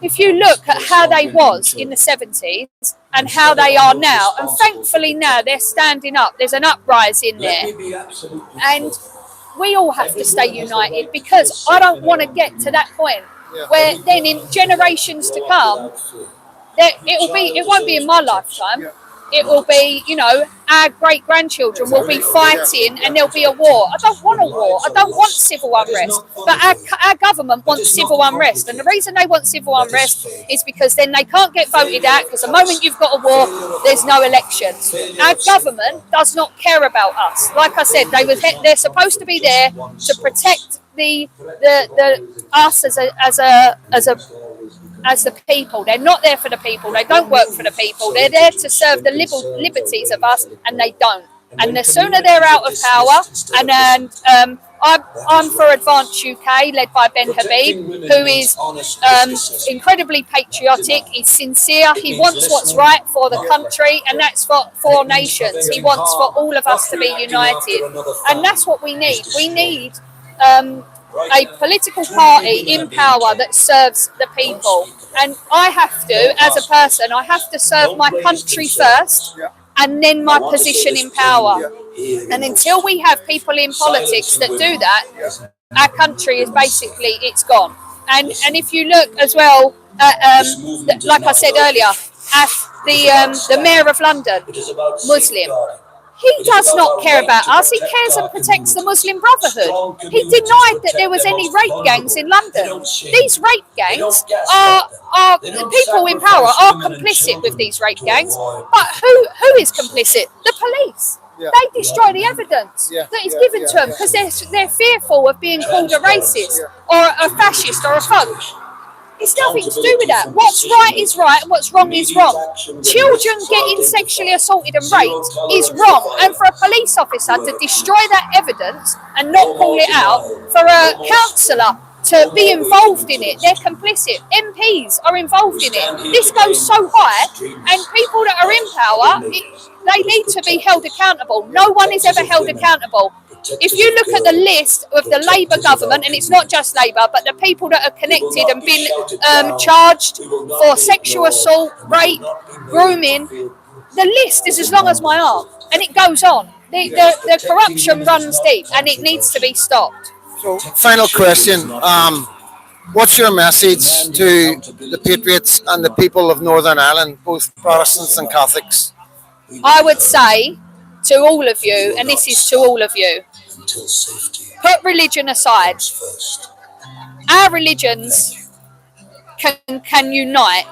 if you look at how they was in the 70s and how they are now, and thankfully now they're standing up, there's an uprising there, and we all have to stay united, because I don't want to get to that point where then in generations to come, it won't be in my lifetime. It will be, you know, our great-grandchildren will be fighting and there'll be a war. I don't want a war. I don't want civil unrest. But our government wants civil unrest. And the reason they want civil unrest is because then they can't get voted out, because the moment you've got a war, there's no elections. Our government does not care about us. Like I said, they're supposed to be there to protect us as the people. They're not there for the people. They don't work for the people. They're there to serve the liberties of us, and they don't. And the sooner they're out of power, and I'm for Advance UK, led by Ben Habib, who is incredibly patriotic. He's sincere. He wants what's right for the country, and that's for 4 nations. He wants for all of us to be united, and that's what we need. We need a political party in power that serves the people. And I have to, as a person, I have to serve my country first, and then my position in power. And until we have people in politics that do that, our country is basically, it's gone. And if you look as well, like I said earlier, at the Mayor of London, Muslim, he does not care about us. He cares and protects the Muslim Brotherhood. He denied that there was any rape gangs in London. These rape gangs are the people in power are complicit with these rape gangs. But who is complicit? The police. They destroy the evidence that is given to them because they're fearful of being called a racist or a fascist or a thug. It's nothing to do with that. What's right is right and what's wrong is wrong. Children getting sexually assaulted and raped is wrong. And for a police officer to destroy that evidence and not call it out, for a councillor to be involved in it, they're complicit. MPs are involved in it. This goes so high, and people that are in power, they need to be held accountable. No one is ever held accountable. If you look at the list of the Labour government, and it's not just Labour, but the people that are connected and been charged for sexual assault, rape, grooming, the list is as long as my arm, and it goes on. The corruption runs deep, and it needs to be stopped. So, final question. What's your message to the Patriots and the people of Northern Ireland, both Protestants and Catholics? I would say to all of you, and this is to all of you, put religion aside. Our religions can unite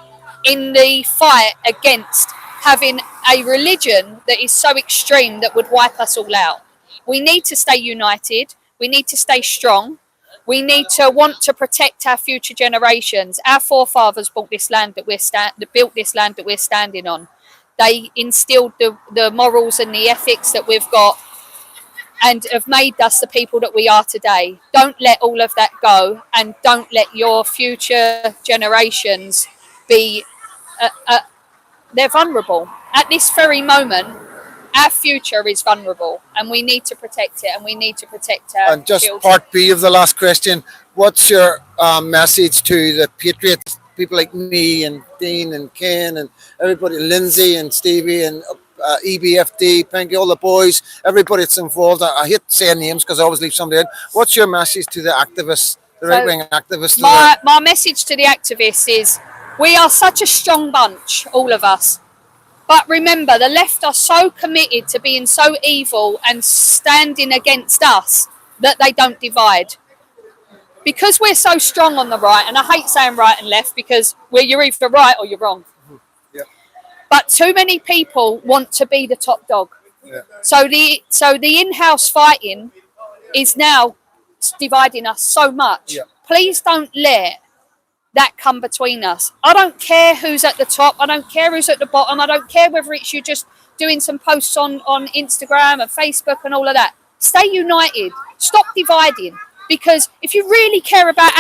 in the fight against having a religion that is so extreme that would wipe us all out. We need to stay united. We need to stay strong. We need to want to protect our future generations. Our forefathers built this land that we're standing on. They instilled the morals and the ethics that we've got and have made us the people that we are today. Don't let all of that go, and don't let your future generations be they're vulnerable. At this very moment, our future is vulnerable, and we need to protect it, and we need to protect our And just children. part B of the last question, what's your message to the patriots, people like me and Dean and Ken and everybody, Lindsay and Stevie and EBFD, Pinky, all the boys, everybody that's involved. I hate saying names because I always leave somebody in. What's your message to the activists, the right-wing activists? My message to the activists is, we are such a strong bunch, all of us. But remember, the left are so committed to being so evil and standing against us that they don't divide. Because we're so strong on the right, and I hate saying right and left because you're either right or you're wrong. Yeah. But too many people want to be the top dog. Yeah. So the in-house fighting is now dividing us so much. Yeah. Please don't let that come between us. I don't care who's at the top. I don't care who's at the bottom. I don't care whether it's you just doing some posts on Instagram and Facebook and all of that. Stay united. Stop dividing. Because if you really care about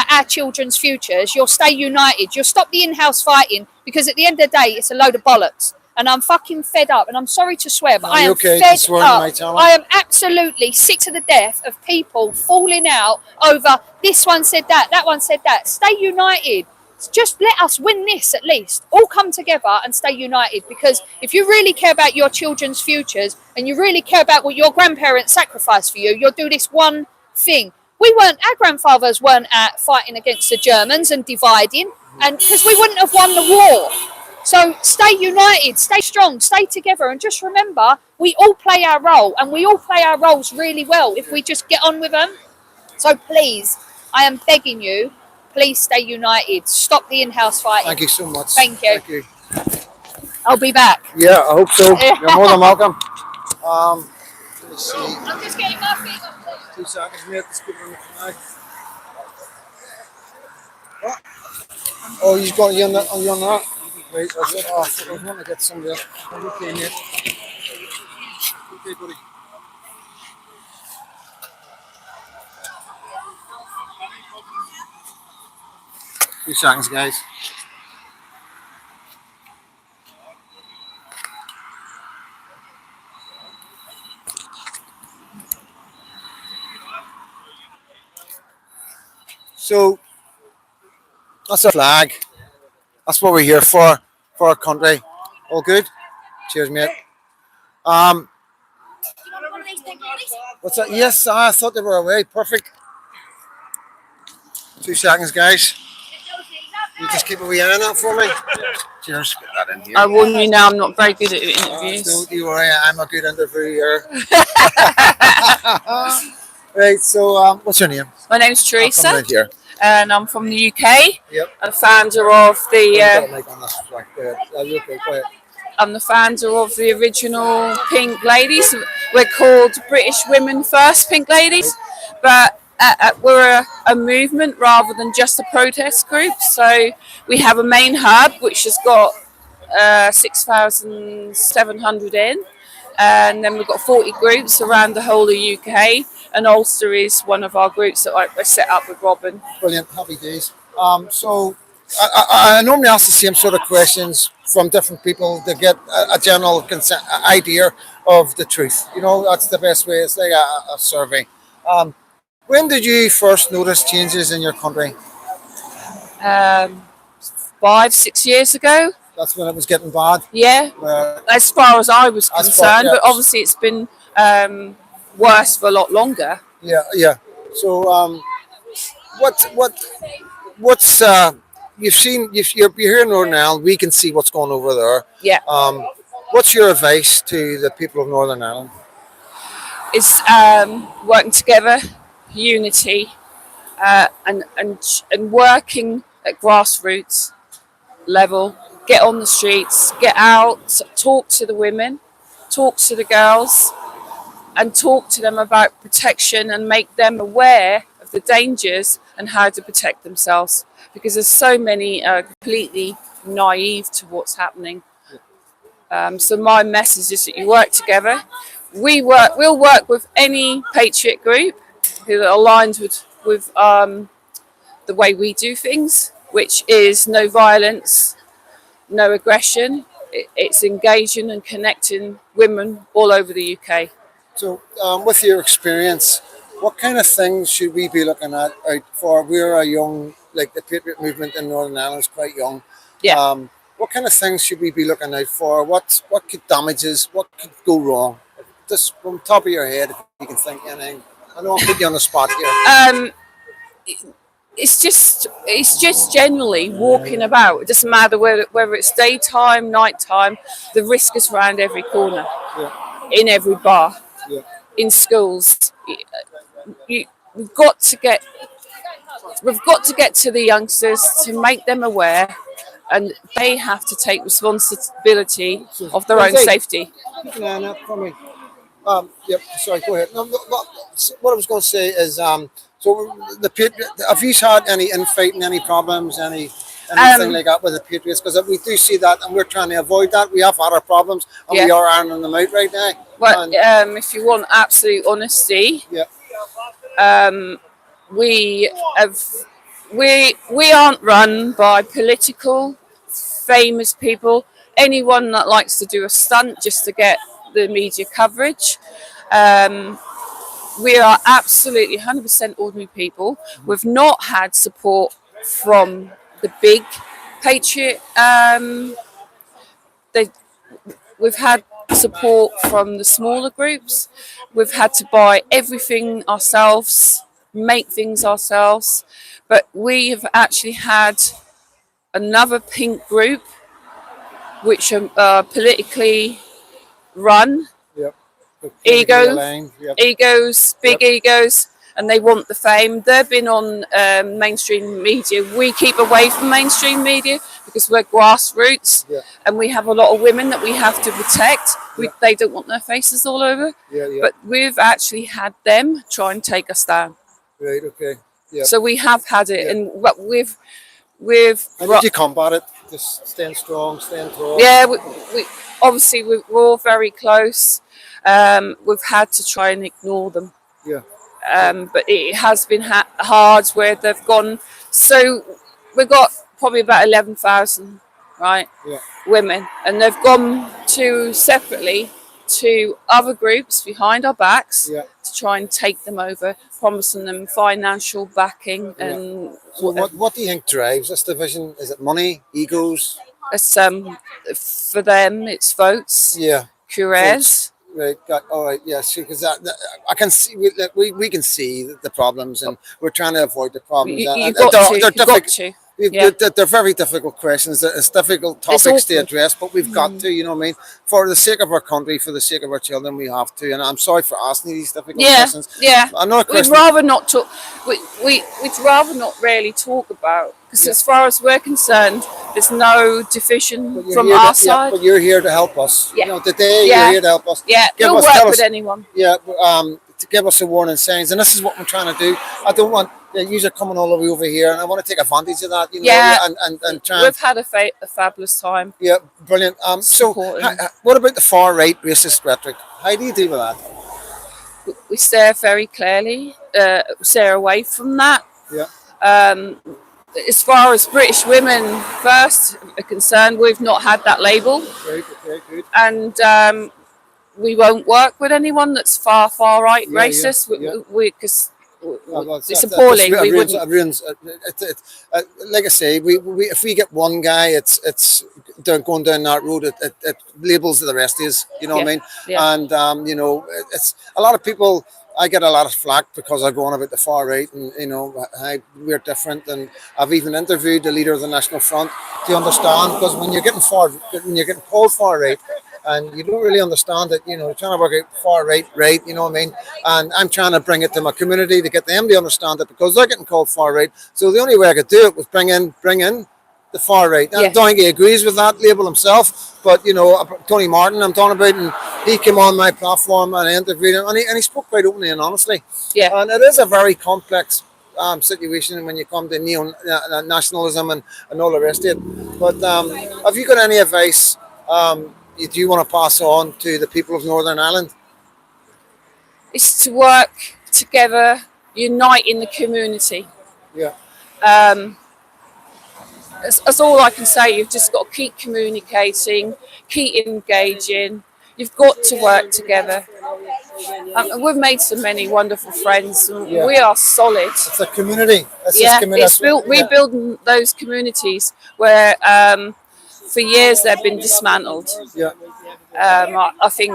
our children's futures, you'll stay united. You'll stop the in-house fighting, because at the end of the day, it's a load of bollocks. And I'm fucking fed up. And I'm sorry to swear, but I am fed up. I am absolutely sick to the death of people falling out over this one said that one said that. Stay united. Just let us win this at least. All come together and stay united. Because if you really care about your children's futures and you really care about what your grandparents sacrificed for you, you'll do this one thing. Our grandfathers weren't out fighting against the Germans and dividing, and because we wouldn't have won the war. So stay united, stay strong, stay together, and just remember, we all play our role, and we all play our roles really well if we just get on with them. So please, I am begging you, please stay united. Stop the in-house fighting. Thank you so much. Thank you. Thank you. I'll be back. Yeah, I hope so. You're more than welcome. Let me see. I'm just getting my feet up. 2 seconds, mate. Let's put it on the flag. What? Oh, you've got you on that? Wait, I was want to get somebody else. Okay, mate. Okay, buddy. Two seconds, guys. So that's a flag. That's what we're here for our country. All good? Cheers, mate. What's that? Yes, I thought they were away. Perfect. 2 seconds, guys. You just keep a wee eye on that for me. Cheers. Get that in here. I warn you now, I'm not very good at interviews. Don't you worry, I'm a good interviewer. Right, so what's your name? My name's Teresa, Right here. and I'm from the UK. Yep. I'm the founder of I'm the founder of the original Pink Ladies. We're called British Women First Pink Ladies, but we're a movement rather than just a protest group. So we have a main hub which has got 6,700 in, and then we've got 40 groups around the whole of the UK. And Ulster is one of our groups that I set up with Robin. Brilliant, happy days. So I normally ask the same sort of questions from different people to get a general idea of the truth. You know, that's the best way. It's like a survey. When did you first notice changes in your country? 5-6 years ago. That's when it was getting bad? Yeah, as far as I was concerned, but obviously it's been worse for a lot longer. Yeah. So, what's you've seen? You're here in Northern Ireland. We can see what's going over there. Yeah. What's your advice to the people of Northern Ireland? It's working together, unity, and working at grassroots level. Get on the streets, get out, talk to the women, talk to the girls. and talk to them about protection and make them aware of the dangers and how to protect themselves, because there's so many completely naive to what's happening. So my message is that you work together. We'll work with any patriot group who are aligned with the way we do things, which is no violence, no aggression. It's engaging and connecting women all over the UK. So, with your experience, what kind of things should we be looking at out for? We're a young, like the Patriot movement in Northern Ireland is quite young. Yeah. What kind of things should we be looking out for? What could damages? What could go wrong? Just from the top of your head, if you can think anything. I know I'm putting you on the spot here. It's just generally walking about. It doesn't matter whether it's daytime, nighttime. The risk is around every corner, in every bar, in schools. We've got to get to the youngsters to make them aware, and they have to take responsibility of their own safety. Keep an eye on that for me. Yep. Sorry. Go ahead. No, what I was going to say is, so have you had any infighting, any problems, anything like that with the Patriots? Because we do see that, and we're trying to avoid that. We have had our problems, and we are ironing them out right now. Well, if you want absolute honesty, we aren't run by political, famous people. Anyone that likes to do a stunt just to get the media coverage. We are absolutely 100% ordinary people. We've not had support from the big patriot. We've had support from the smaller groups. We've had to buy everything ourselves, make things ourselves. But we have actually had another pink group, which are politically run. Egos, big egos, and they want the fame. They've been on mainstream media. We keep away from mainstream media because we're grassroots, and we have a lot of women that we have to protect. They don't want their faces all over. But we've actually had them try and take us down. Right. Okay. Yeah. So we have had it, and but we've. How did you combat it? Just staying strong, staying tall. Yeah, we obviously we're all very close. We've had to try and ignore them. Yeah. But it has been hard where they've gone. So we've got probably about 11,000, right? Yeah. Women, and they've gone separately to other groups behind our backs to try and take them over, promising them financial backing and. So what do you think drives this division? Is it money, egos? It's, for them, it's votes. Yeah. Careers. Right. All right. Yes. Because I can see we can see the problems, and we're trying to avoid the problems. You've got to. They're very difficult questions. It's difficult topics to address, but we've got to, you know what I mean? For the sake of our country, for the sake of our children, we have to. And I'm sorry for asking these difficult questions. Yeah, we'd rather not talk. We'd rather not really talk about, because as far as we're concerned, there's no division from our side. But you're here to help us. Yeah. You know, today you're here to help us. Yeah, we'll work with anyone. Yeah, to give us a warning signs, and this is what I'm trying to do. I don't want you're coming all the way over here, and I want to take advantage of that. You know, and try. We've had a fabulous time. Yeah, brilliant. So, what about the far right racist rhetoric? How do you deal with that? We steer very clearly, steer away from that. Yeah. As far as British women first are concerned, we've not had that label. Right. Okay. Good. And we won't work with anyone that's far right racist. Because it's appalling. We wouldn't. Like I say, we if we get one guy, it's going down that road. It labels the rest is. You know what I mean? Yeah. And you know, it's a lot of people. I get a lot of flack because I go on about the far right, and you know, we're different. And I've even interviewed the leader of the National Front to understand, because when you're getting called far right, and you don't really understand it, you know, trying to work out far right, you know what I mean? And I'm trying to bring it to my community to get them to understand it, because they're getting called far right. So the only way I could do it was bring in the far right. I Yeah. don't think he agrees with that label himself, but you know, Tony Martin, I'm talking about, and he came on my platform and I interviewed him, and he spoke quite openly and honestly. Yeah. And it is a very complex situation when you come to neo-nationalism and all the rest of it. But have you got any advice do you want to pass on to the people of Northern Ireland? It's to work together, unite in the community. Yeah. That's all I can say. You've just got to keep communicating, keep engaging. You've got to work together. We've made so many wonderful friends. And Yeah. We are solid. It's a community. It's rebuilding those communities where for years they've been dismantled. Yeah. I think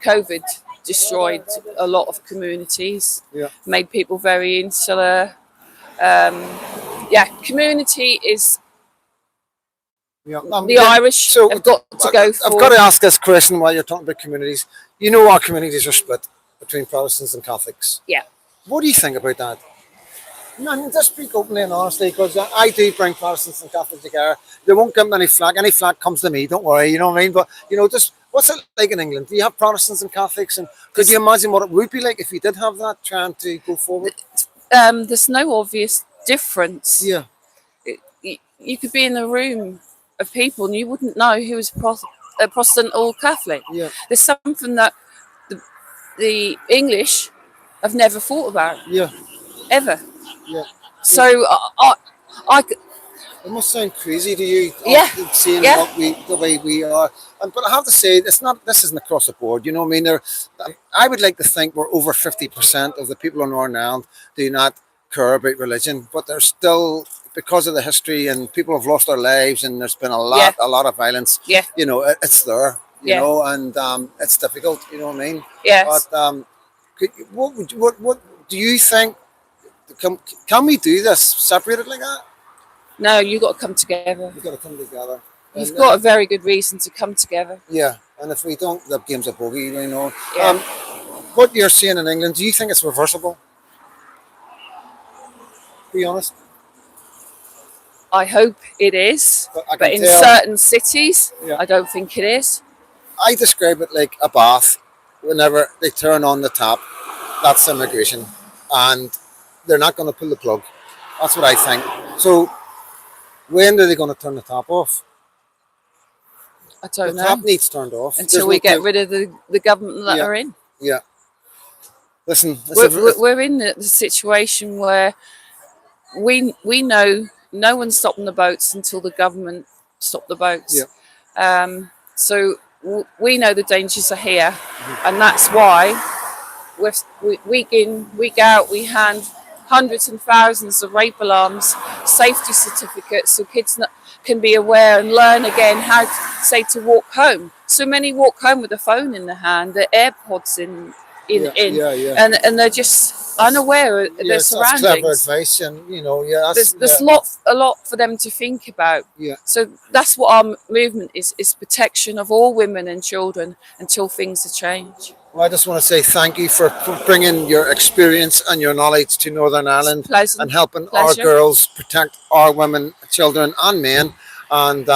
COVID destroyed a lot of communities, Yeah. made people very insular. Community is Yeah. the Irish have got to go for. I've got to ask this question while you're talking about communities. You know, our communities are split between Protestants and Catholics. Yeah. What do you think about that? No, I mean, just speak openly and honestly, because I do bring Protestants and Catholics together. They won't give me any flack. Any flack comes to me. Don't worry. You know what I mean? But you know, just what's it like in England? Do you have Protestants and Catholics? And could you imagine what it would be like if you did have that trying to go forward? There's no obvious difference. Yeah. You could be in a room of people and you wouldn't know who was a Protestant or Catholic. Yeah. There's something that the English have never thought about. Yeah. Ever. Yeah. So it must sound crazy to you, seeing the way we are. But I have to say, this isn't across the board. You know what I mean? I would like to think we're over 50% of the people in Northern Ireland do not care about religion, but there's still, because of the history and people have lost their lives and there's been a lot of violence. Yeah. You know, it's there. You know, and it's difficult. You know what I mean? Yes. But what do you think? Can we do this separated like that? No, you've got to come together. We've got to come together. You've got a very good reason to come together. Yeah, and if we don't, the game's a bogey, you know. Yeah. What you're seeing in England, do you think it's reversible? Be honest. I hope it is, I but can in tell- certain cities, Yeah. I don't think it is. I describe it like a bath. Whenever they turn on the tap, that's immigration, and they're not going to pull the plug. That's what I think. So, when are they going to turn the tap off? I don't The know. tap needs turned off Until we get rid of the government that are in. Yeah. Listen, We're in the situation where we know no one's stopping the boats until the government stop the boats. Yeah. So we know the dangers are here, and that's why week in, week out, we hand hundreds and thousands of rape alarms, safety certificates, so kids can be aware and learn again how to walk home. So many walk home with a phone in their hand, their AirPods in, and they're just unaware of their surroundings. That's clever advice, and you know, there's a lot for them to think about. Yeah. So that's what our movement is protection of all women and children until things change. Well, I just want to say thank you for bringing your experience and your knowledge to Northern Ireland and helping our girls protect our women, children, and men. And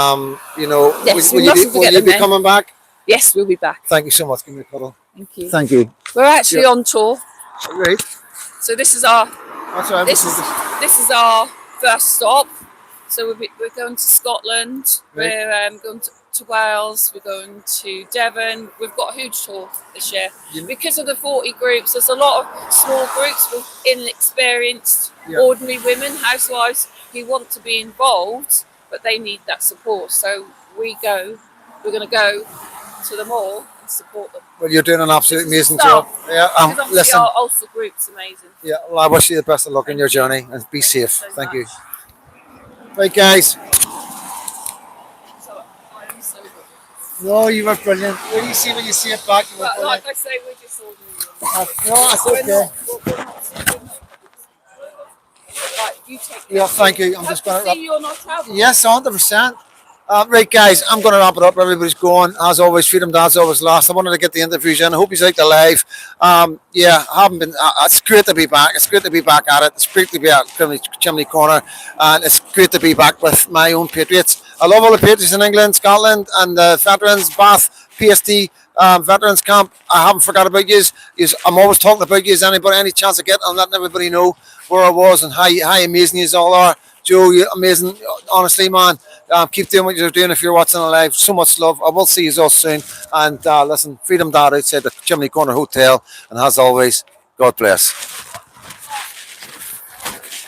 you know, yes, will you be coming back? Yes, we'll be back. Thank you so much. Give me a cuddle. Thank you. Thank you. We're actually on tour. Right. So this is our. That's right. This is our first stop. So we're going to Scotland. Right. We're going to Wales. We're going to Devon. We've got a huge tour this year because of the 40 groups. There's a lot of small groups with inexperienced, ordinary women, housewives who want to be involved, but they need that support. So we're going to go to them all and support them. Well, you're doing an absolutely amazing job. Yeah. Listen. Our Ulster group's amazing. Yeah. Well, I wish you the best of luck in your journey and be safe. Thank you. Right, guys. No, you were brilliant. When you see it back, you were brilliant. Like I say, we're just ordinary. No, that's okay. Right, you take Yeah, thank you. I'm just going to. See you on our travel. Yes, 100%. Right, guys, I'm going to wrap it up. Everybody's going. As always, Freedom Dad's always last. I wanted to get the interviews in. I hope you liked the live. Yeah, I haven't been. It's great to be back. It's great to be back at it. It's great to be at Chimney Corner, and it's great to be back with my own Patriots. I love all the Patriots in England, Scotland, and the veterans, Bath, PST, veterans camp. I haven't forgot about you. I'm always talking about you. Anybody, any chance I get, I'm letting everybody know where I was and how amazing you all are. Joe, you're amazing. Honestly, man, keep doing what you're doing if you're watching it live. So much love. I will see you all soon. And listen, Freedom Dad outside the Chimney Corner Hotel. And as always, God bless.